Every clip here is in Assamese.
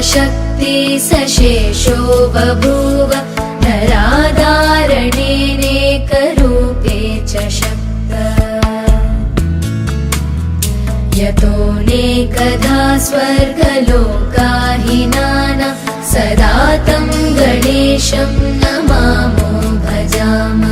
शक्ति सशेषो बभूव नराधारणेनेकरूपे च शक्त यतोऽनेकधा स्वर्गलोकाहिनाना सदा तं गणेशं नमामो भजामः।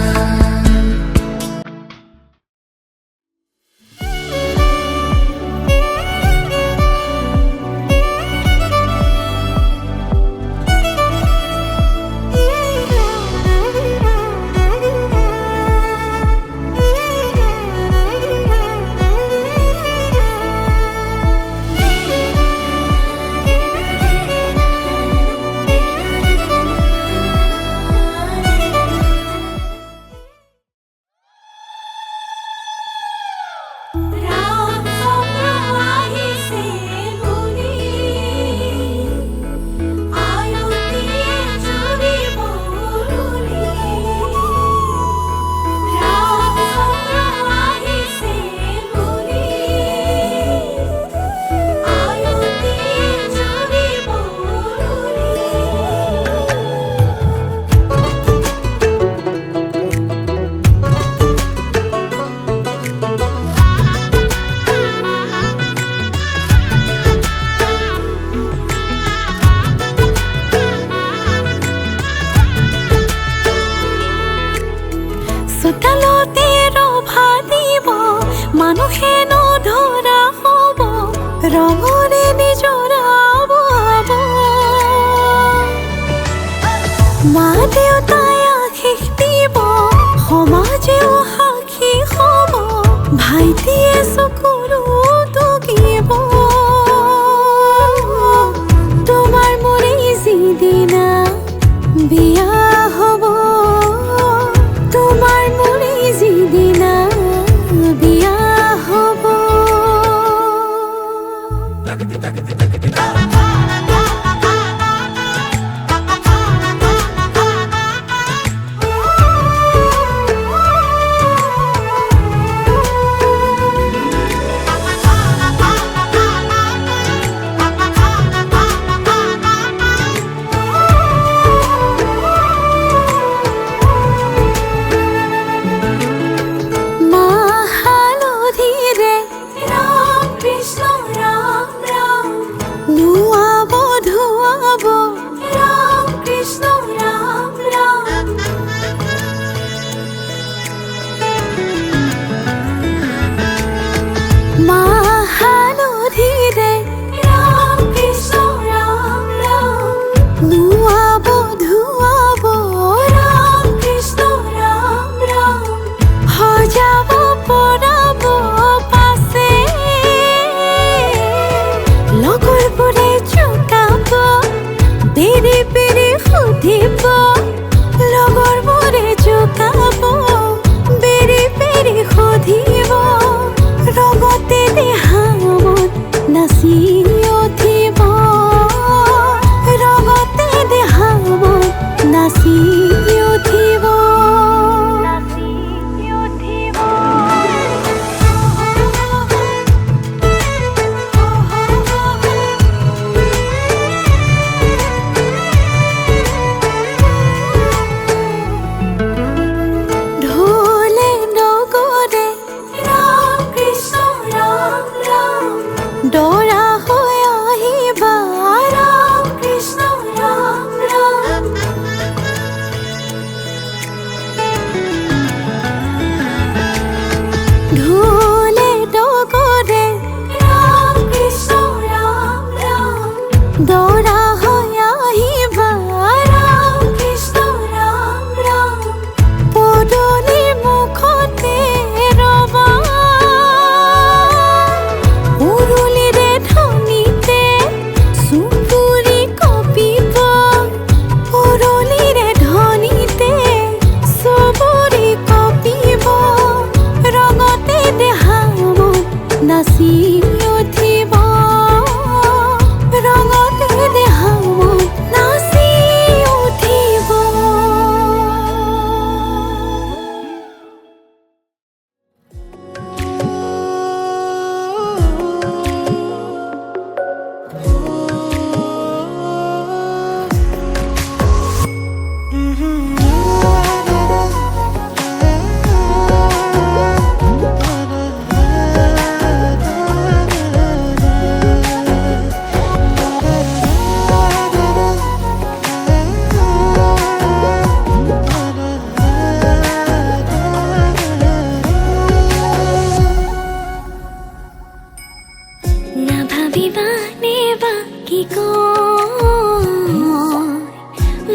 रंगते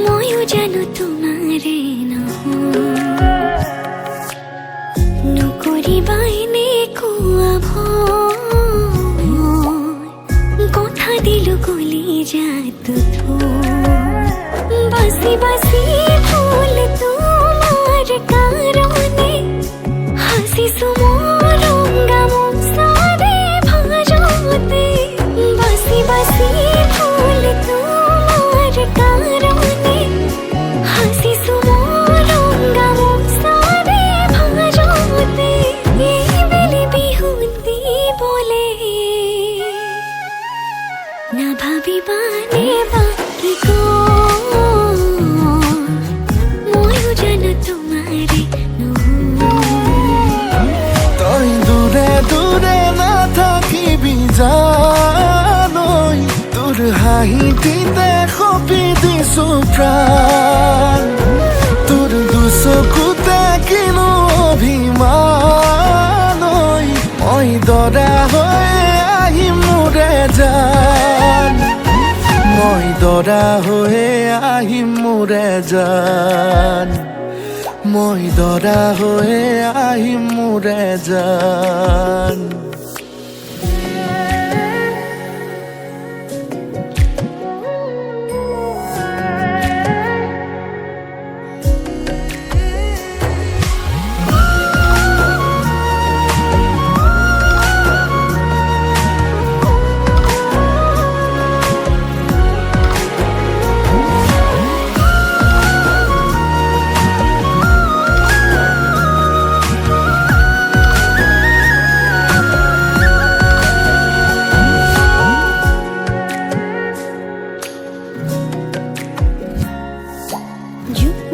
ময়ো জানো তোমারে নকরিবাইনে কোয়া কথা দিল কলি যাত বাসি বাসি ফুল তোমার কারণে হাসি সুমোর গামসারে ভাজতে বাসি বাসি ফুল তোমার কারণে হাসি সুমোর গামসারে ভাজতে এই বেলি বিহুতি বলে না ভাবিবানে বাকি কো ময়ো জানো তোমারে তই দূরে দূরে না থাকিবি জানই তোর হাঁহিটিতে সপি দিছো প্ৰাণ তোৰ দুচকুতে কিনো অভিমানই মই দৰা হৈ আহিম মোৰে জান মই দৰা হৈ আহিম মোৰে জান মই দৰা হৈ আহিম মোৰে জান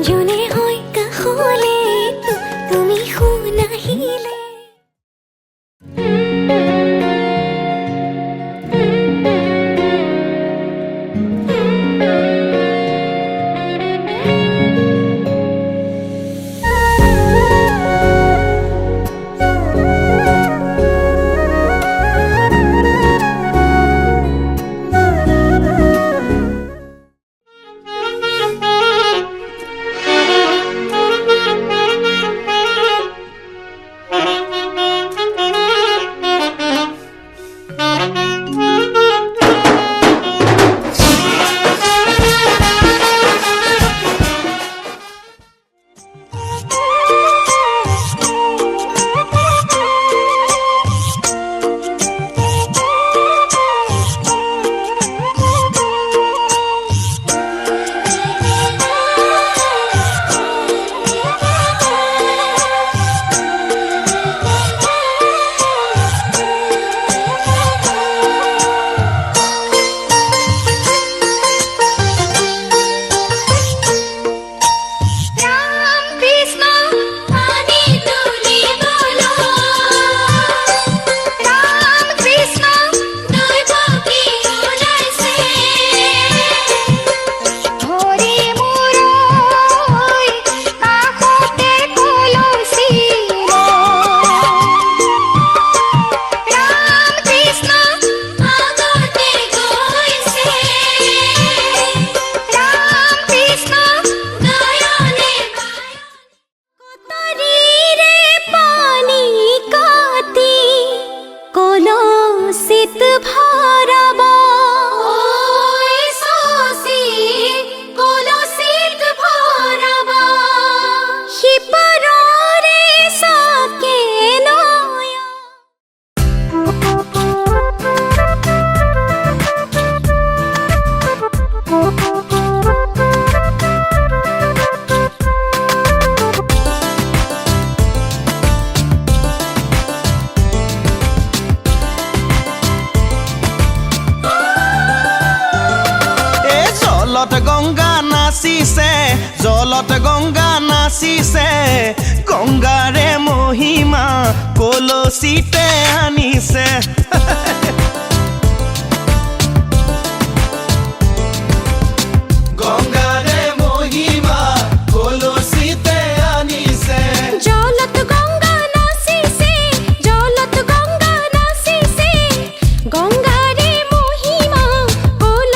জনে হয় কাহলে তুমি শুনাহিলে জলত গংগা নাচিছে গংগাৰে মহিমা কলচিতে আনিছে গংগাৰে মহিমা কলচিতে আনিছে জলত গঙ্গা নাচিছে জলত গঙ্গা নাচিছে গঙ্গাৰে মহিমা কল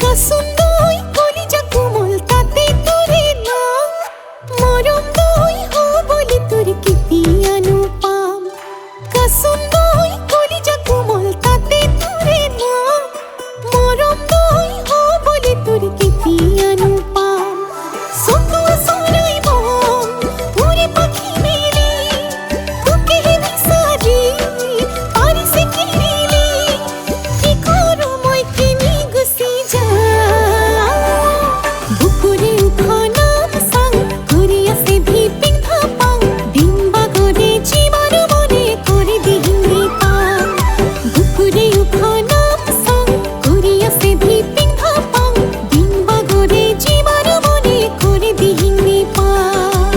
কাসুন্দই কলিজা কোমল তাতে তোরে না মরম দই হো বলি তোর কি পিয়ানো পাম কাসুন্দই কলিজা কোমল তাতে তোরে না মরম দই হো বলি তোর কি পিয়ানো পাম সতুয়া সরাই বম উড়ে পাখি মেলে তোকে বিসারি পারিসে কিরিলি কি করো মই কিনি গুসি যা বুকুরে উঠানাম সাং করিয়া সে ভিপিং ভাপাং ডিম্বা করে জীবন মনে করে দিহিনি পাং বুকুরে উঠানাম সাং করিয়া সে ভিপিং ভাপাং ডিম্বা করে জীবন মনে করে দিহিনি পাং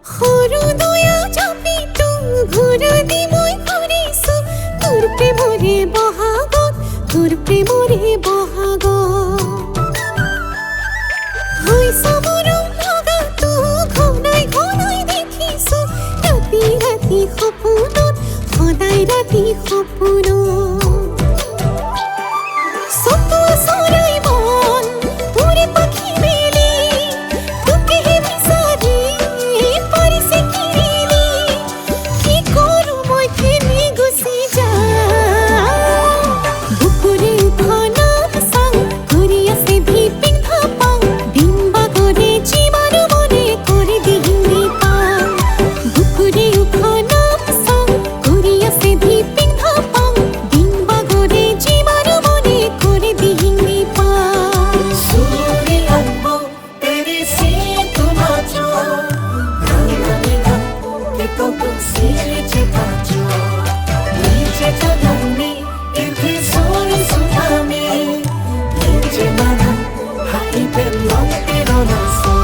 সৰু দয়া চাপি তো ঘূৰ দি মই ঘূৰিছো তোৰ প্ৰেমৰে বহাগত তোৰ প্ৰেমৰে বহাগত হৈছা মৰম লগাটো ঘনাই ঘনাই দেখিছো ৰাতি ৰাতি সপোনত সদায় ৰাতি সপোনত সতুয়া সৰাই মন উৰে পাখি মেলি তোকে বিচাৰি পারিসে কিরিলি কি করো মই কিনি গুসি যা বুকুরে উঠানাম সাং করিয়া সে ভিপিং ভাপাং ডিম্বা করে জীবন মনে করে দিহিনি পাং বুকুরে উঠানাম সাং করিয়া সে ভিপিং ভাপাং ডিম্বা করে জীবন মনে করে দিহিনি পাং सूरी अम्बो तेरी सी तुम जो के तो तुम सीचे पाचो नीचे चलनी इतनी सोई सुनामी नीचे माना हाई पे लौटे रोना सो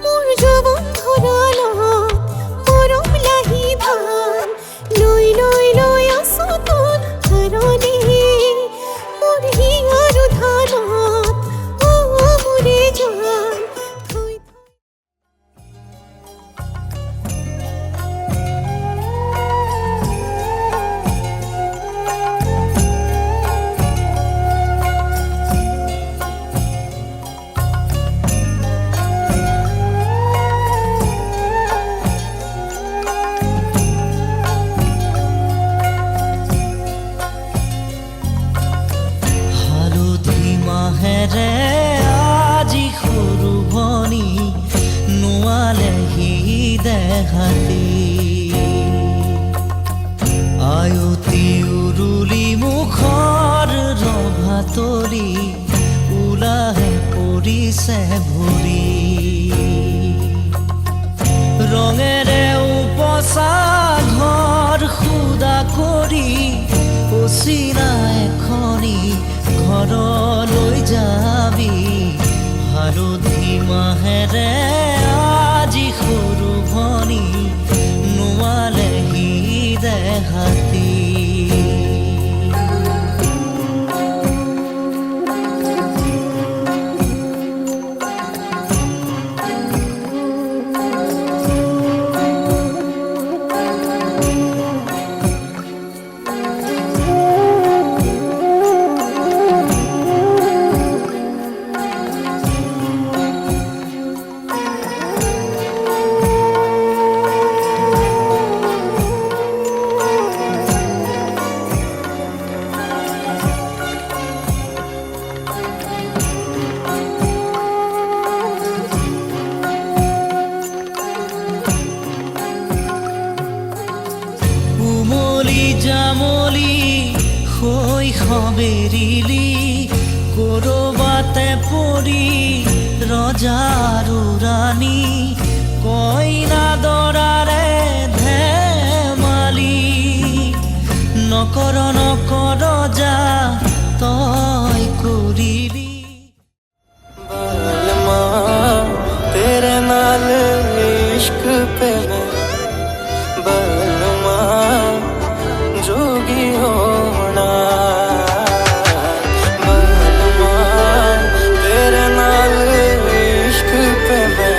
মোর যৌবন ধরালা মরম লাহি ধান লই লই লই আসো তোর ধরনে মোর হিয়ার ধানত ও মোরে জান থই হালধি মাহেৰে আজি সৰু ভনী নোৱালেহি দেহাতি আয়তি উৰুলি মুখৰ ৰভা তৰি ওলাহে পৰিছে ভৰি ৰঙেৰে উপচা ঘৰ খুদা কৰি অচিনা এখনি ঘৰলৈ যাবি হালধি মাহেৰে আজি সৰু ভনী নোৱালেহি দেহাতি জামলি শৈশৱেৰিলি কৰবাতে পৰি ৰজাৰো ৰাণী কইনা দৰাৰে ধেমালি নকৰ নকৰ যা তই কৰিলি बलमा तेरे नाल इश्क पे मैं बलमा जोगी होना बलमा तेरे नाल इश्क पे मैं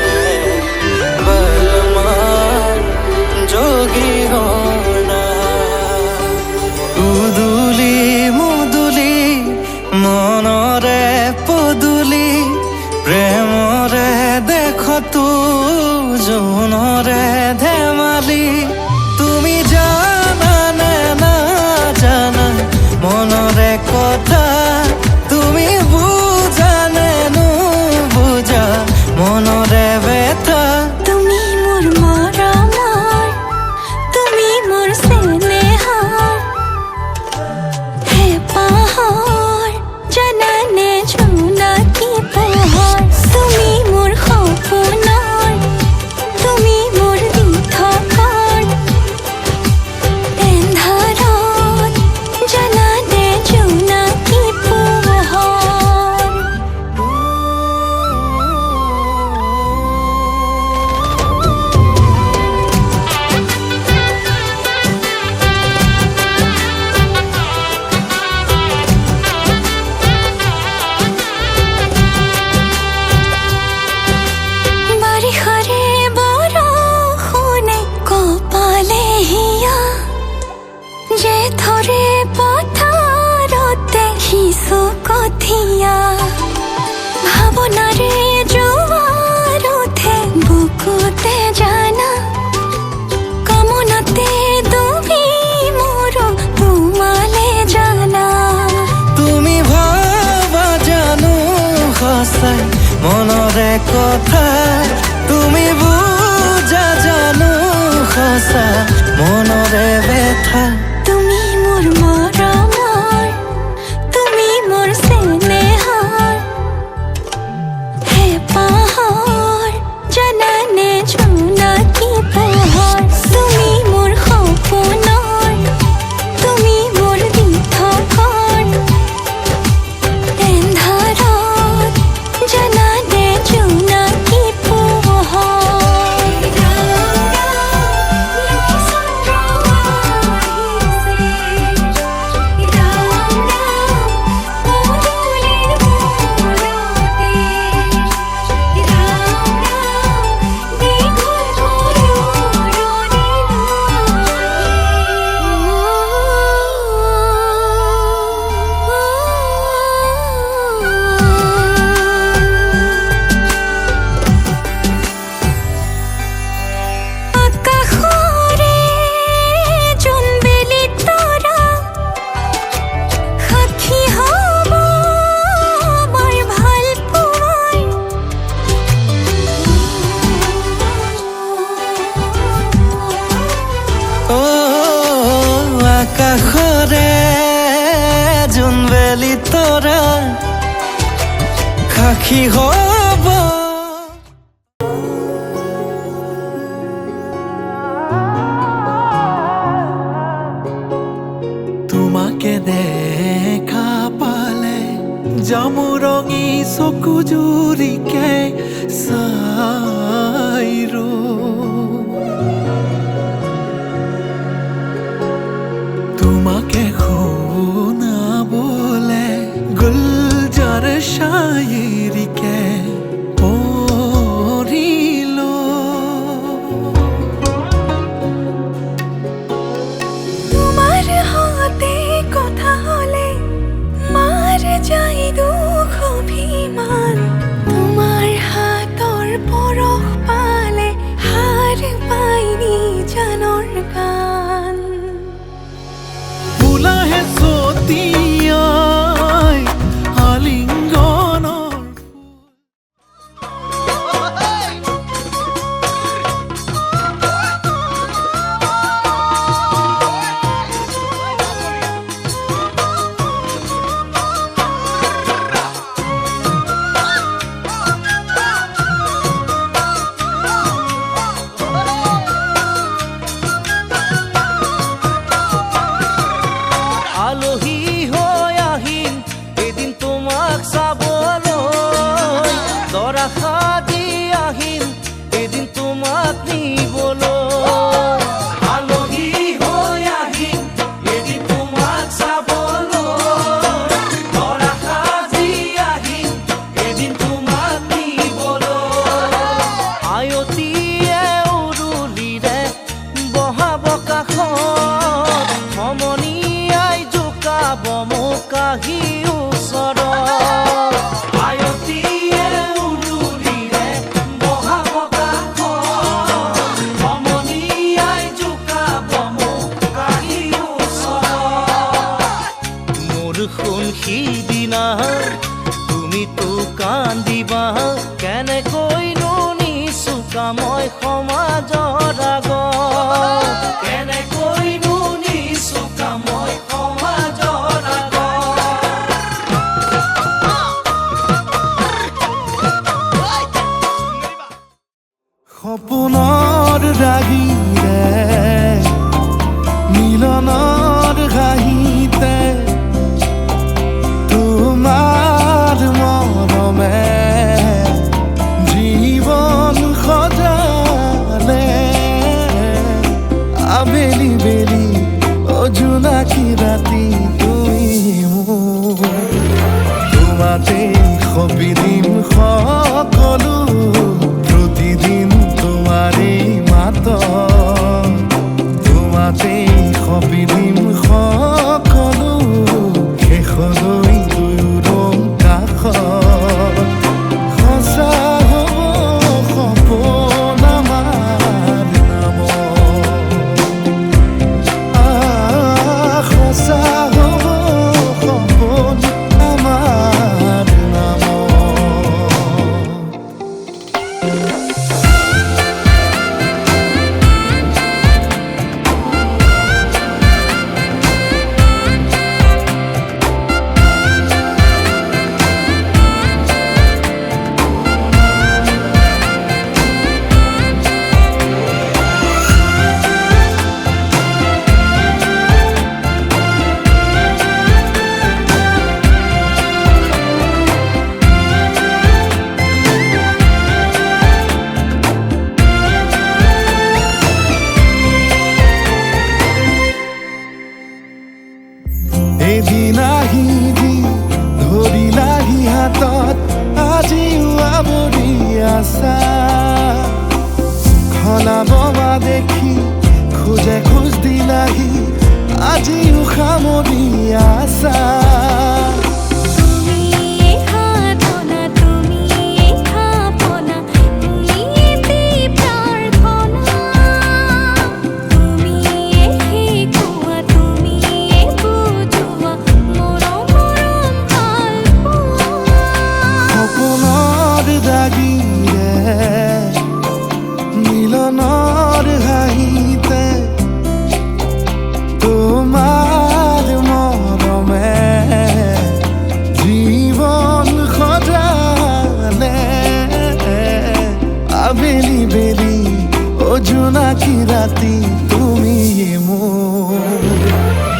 बलमा जोगी होना उदुली मुदुली मनरे पदुली প্ৰেমৰে দেখ তো জোনৰে ধেমালি তুমি জানানে না জানা মনৰে কথা তুমি বুজানে নুবুজা মনৰে ব্যথা তুমি মোৰ মৰমৰ তুমি মোৰ স্নেহৰ হেঁপাহৰ জানানে জোনাকী পোহৰ তুমি মোৰ সপোনৰ তুমি মোৰ দি থকাৰ এন্ধাৰত জানানে জোনাকী পোহৰ বাৰিষাৰে বৰষুণে কপালে হিয়া জেঠৰে পথাৰতে সিঁচো কঠীয়া ভাৱনাৰে জোৱাৰ উঠে বুকুতে জানা কামনাতে ডুবি মোৰো তোমালে জানা তুমি ভাবা জানো সঁচাই মনৰে কথা তুমি বুজা জানো সঁচা মনৰে ব্যথা তুমি মোৰ মৰমৰ তুমি মোৰ স্নেহৰ হেঁপাহৰ জানানে জোনাকী পোহৰ তুমি মোৰ সপোনৰ তুমি মোৰ দি থকাৰ এন্ধাৰত জানানে জোনাকী পোহৰ আকাশৰে জোনবেলি তৰা সাক্ষী হ'ব মই ভাল পোৱাৰ ও আকাশৰে জোনবেলি তৰা সাক্ষী হ'ব তোমাকে দেখা পালে জামুৰঙী চকু জুৰিকে চাই তোমাকে শুনাবলে গুলজাৰ শায়েৰিকে পঢ়িলো তোমাৰ হাতে কথা হলে মাৰ যায় দুখ অভিমান তোমাৰ হাতৰ পৰশ পালে হাৰ পাই নিজানৰ গান বোলাহে চতিয়াই আলিংগনৰ আহি ওচৰত আয়তীয়ে উৰুলিৰে বহাব কাষত সমনীয়াই জোকাব মোক আহি ওচৰত মোৰ শুন সিদিনা তুমিতো কান্দিবা কেনেকৈনো নিচুকা মই সমাজৰ আগত কেনেকৈনো নিচুকা মই সমাজৰ আগত সপোনৰ ৰাগিৰে মিলনৰ ঘাঁহিতে তোমাৰ মৰমে জীৱন সজালে আবেলি বেলি অজোনাকি ৰাতি তুমি মোৰ তোমাতে সপিদিম সকলো প্ৰতিদিন তোমাৰে মাত তোমাতে সপিদিম সকলো শেষলৈ দুয়োৰং কাষত সঁচা হ'ব সপোন আমাৰ নামত সঁচা হ'ব সপোন আমাৰ নামত এদিন আহি যি ধৰিলাহি হাতত আজিও আৱৰি আছা খলাব বা দেখি খোজে খোজ দিলাহি আজিও সামৰি আছা তুমি সাধনা তুমি খাপনা তুমি প্ৰাৰ্থনা তুমি শিকোৱা তুমি বুজোৱা মৰম ভাল পোৱা সপোনৰ দাগিৰে মিলনৰ হাঁহিতে তোমাৰ মৰমে জীৱন সজালে আবেলি বেলি অজোনাকি ৰাতি তুমি মোৰ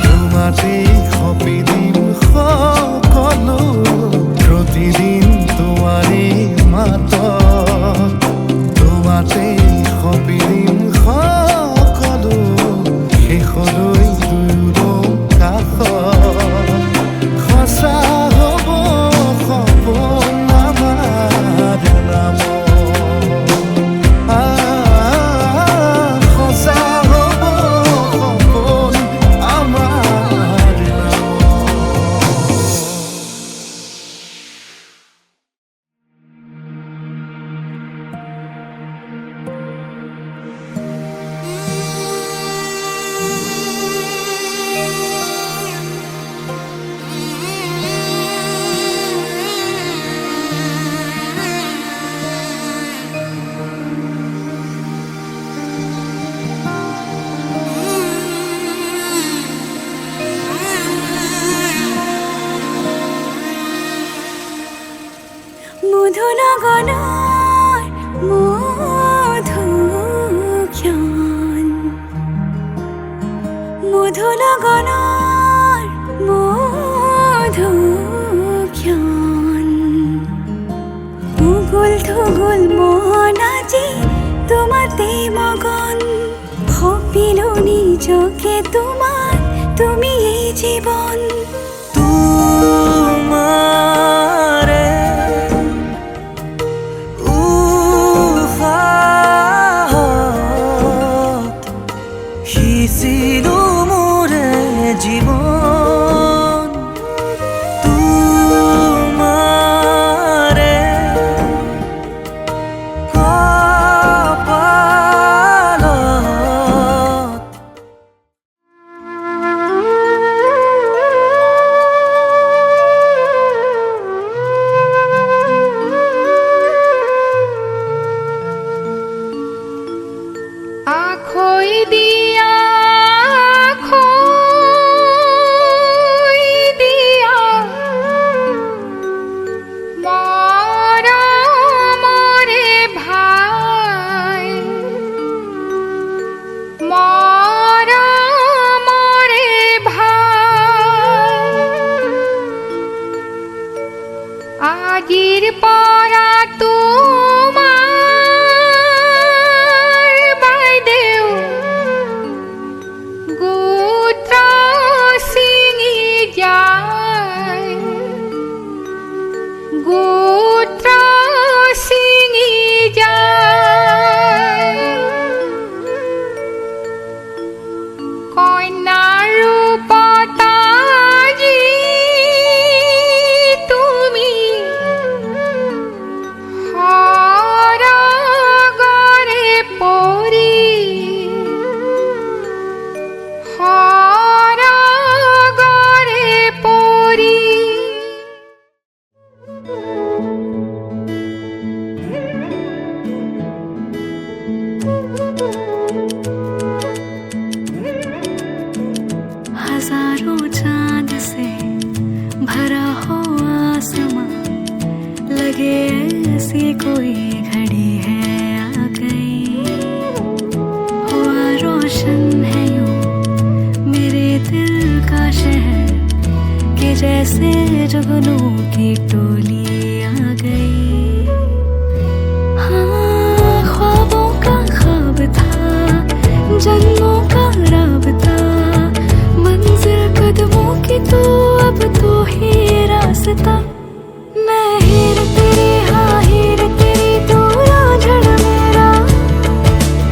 তোমাতে সপিদিম সকলো প্ৰতিদিন তোমাৰে মাত তোমাতে সপিদিম সকলো শেষলৈ দুয়োৰং কাষত সঁচা হ'ব সপোন আমাৰ নামত সঁচা হ'ব সপোন আমাৰ নামত মধুনগৰৰ মধুক্ষণ মধুনগৰৰ মধুক্ষণ উগুল থুগুল মন আজি তোমাতে মগন ভাবিলো নিজকে তোমাৰ তুমি এই জীৱন তোমাৰে উশাহত সিঁচিলো মোৰে জীৱন हजारों चांद से भरा हो आसमां, लगे ऐसी कोई घड़ी है आ गई। हुआ रोशन है यूं मेरे दिल का शहर, कि जैसे जुगनू की टोली आ गई। हाँ, ख्वाबों का ख्वाब था, जन्मों का राबता, मंजिल कदमों की तो अब तो ही रास्ता। मैं हीर तेरी, हाँ हीर तेरी, तू राझड़ मेरा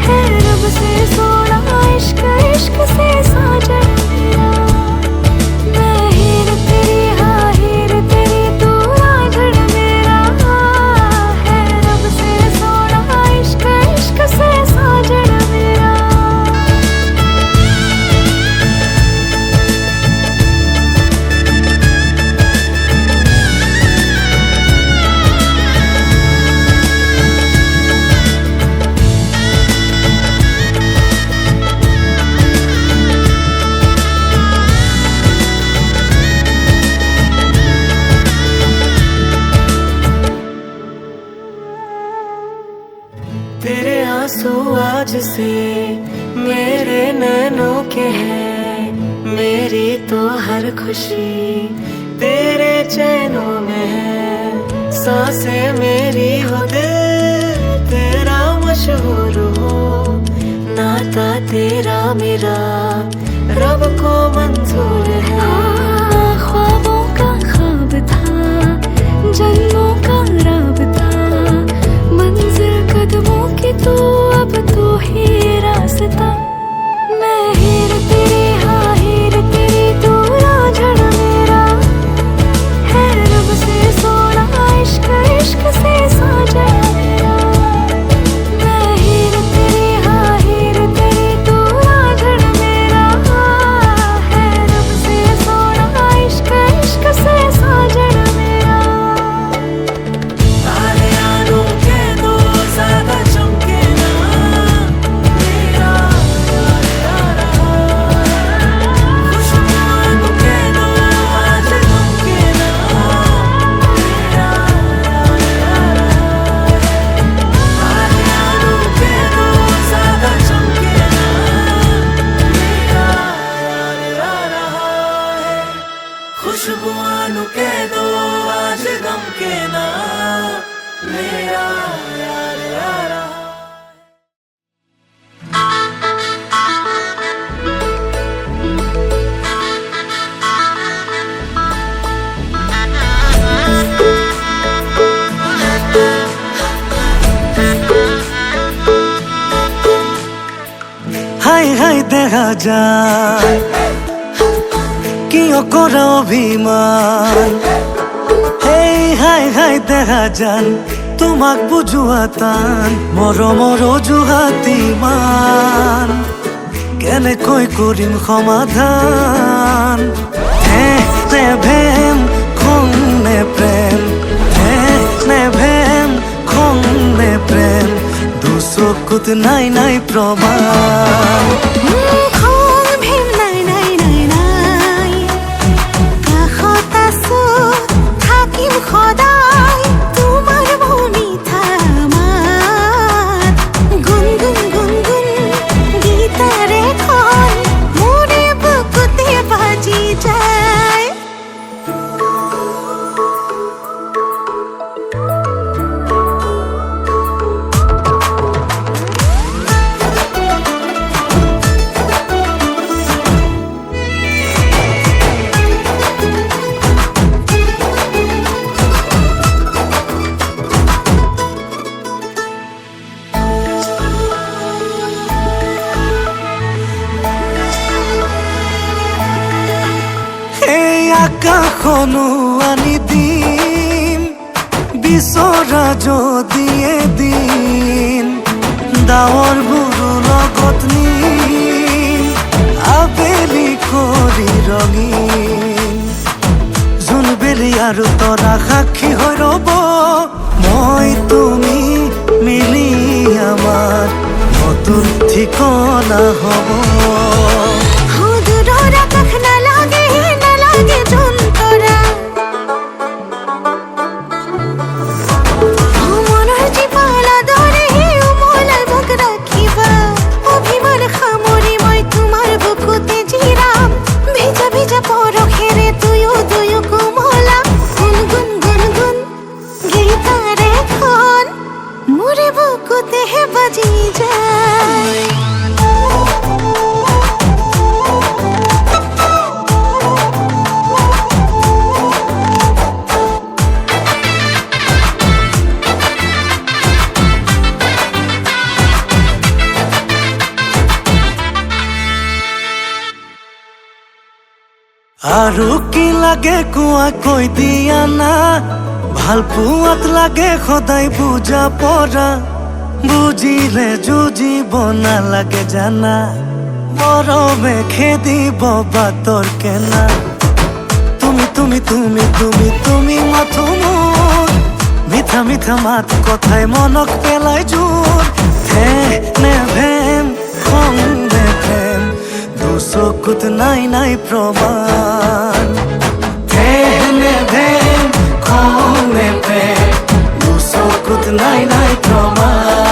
है रब से सोना, इश्क इश्क से साजन मेरा। मैं हीर तेरी, हाँ हीर तेरी, तू राझड़ मेरा है रब से सोना, इश्क इश्क से साजन मेरा। तेरे आंसू आज से मेरे नैनों के हैं, मेरी तो हर खुशी तेरे चैनों में है। सांसें मेरी हो, दिल तेरा मशहूर हो, नाता तेरा मेरा रब को मंजूर है। ख्वाबों का ख्वाब था, जन्मों का राबता, मंजिल कदमों की तो अब तो ही रास्ता। मैं हीर तेरी, हाँ हीर तेरी, तू राझड़ मेरा है रब से सोना, इश्क इश्क से साजन मेरा। मैं हीर तेरी, हाँ हीर तेरी, तू राझड़ मेरा है रब से सोना, इश्क इश्क से साजन मेरा। तारे आनों के दो ज्यादा चमके ना, मेरा यार यार खुशबू के दो आज चमके ना, मेरा यार यार। तारे आनों के दो ज्यादा चमके ना, मेरा यार यार खुशबू के दो आज गम के ना, मेरा यार यार। হাই হাই দেখা যায় কিয় করা অভিমান, হেই হাই হাই দেখা যান তোমাক বুঝোৱা টান, মৰমৰ অজুহাতি মান কেনেকৈ কৰিম সমাধান। হে নে ভেম, খং নে প্ৰেম, হে নে ভেম, খং নে প্ৰেম, দুচকুত নাই নাই প্ৰমাণ। খং ভীম নাই নাই নাই নাই, কাষত আছো থাকিম সদায়, তোমাৰ ভূমিকা মাত গুণগুণ গুণগুণ গীতাৰে খন মোৰে বুকুতে বাজি যায়। আকাশনো আনি দিম বিচৰা যদি এদিন, ডাৱৰবোৰো লগত নিম আবেলি কৰি ৰঙীন। জোনবেলি আৰু তৰা সাক্ষী হৈ ৰ'ব, মই তুমি মিলি আমাৰ নতুন ঠিকনা হ'ব। দূৰৰ আকাশ নালাগে আৰু কি লাগে কোৱা কৈ দিয়া না ভাল পোৱাত লাগে সদায় বুজা পৰা বুজিলে যুঁজিব নালাগে জানা মৰমে খেদিব বাটৰ কেনা তুমি তুমি তুমি তুমি তুমি মাথো মোৰ মিঠা মিঠা মাত কথাই মনক পেলাই জোৰ নে ভেম খং নে প্ৰেম দুচকুত নাই নাই প্ৰমাণ নে ভেম খং নে প্ৰেম দুচকুত নাই নাই প্ৰমাণ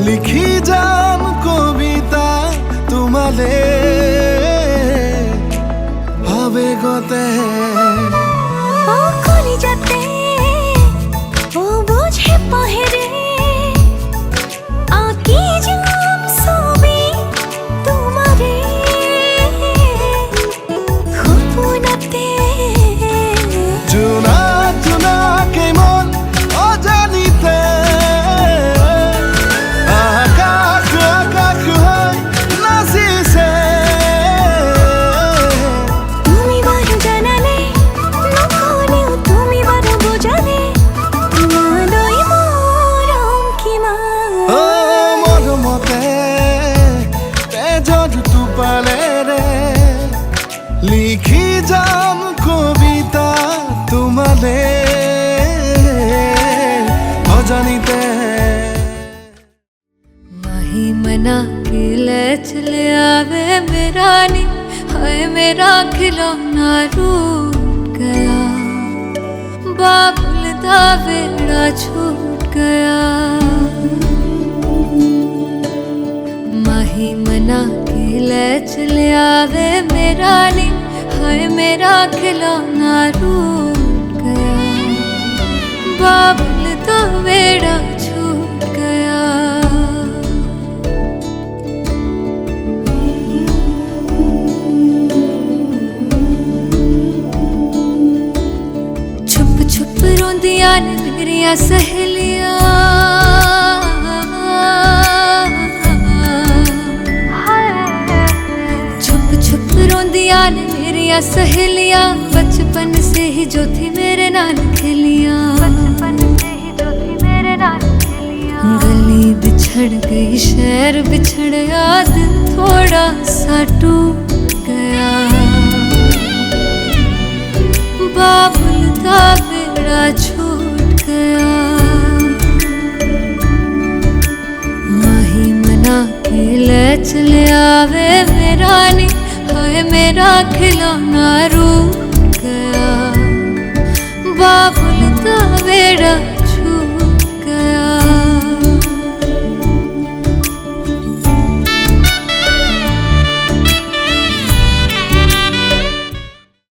লিখি যাম কবিতা তোমালে আবেগতে ও কলিজাতে ও বুঝে পাহেরে আঁকি যাম ছবি তোমারে খুপুনাতে জোনা জোনাকে মন অজানিতে আকাশ আকাশ হয় নাচিছে তুমি বারো জানালে নকলেও তুমি বারো বোঝালে তোমারই মরম কিমান ও মৰমতে তেজত টোপালে ৰে লিখি যাম কবিতা তোমালে অজানিতে माही मना के ले चले आवे मेरा नी हाय मेरा खिलौना रूठ गया बाबुल दा वेड़ा छूट गया माही मना के ले चले आवे मेरा नी हाय मेरा खिलौना रूठ गया बाबुल दा वेड़ा छूट गया छुप छुप रोंदियां ने मेरिया सहेलियां छुप छुप रोंदियां ने मेरिया सहेलियां बचपन से ही जो थी मेरे नाल खेलियां गली बिछड़ गई शहर बिछड़ गया दिल थोड़ा सा टूट गया बाबुल दा बेड़ा छूट गया माही मना के ले चले आवे मेरा नी हाय मेरा खिलौना रूठ गया बाबुल दा बेड़ा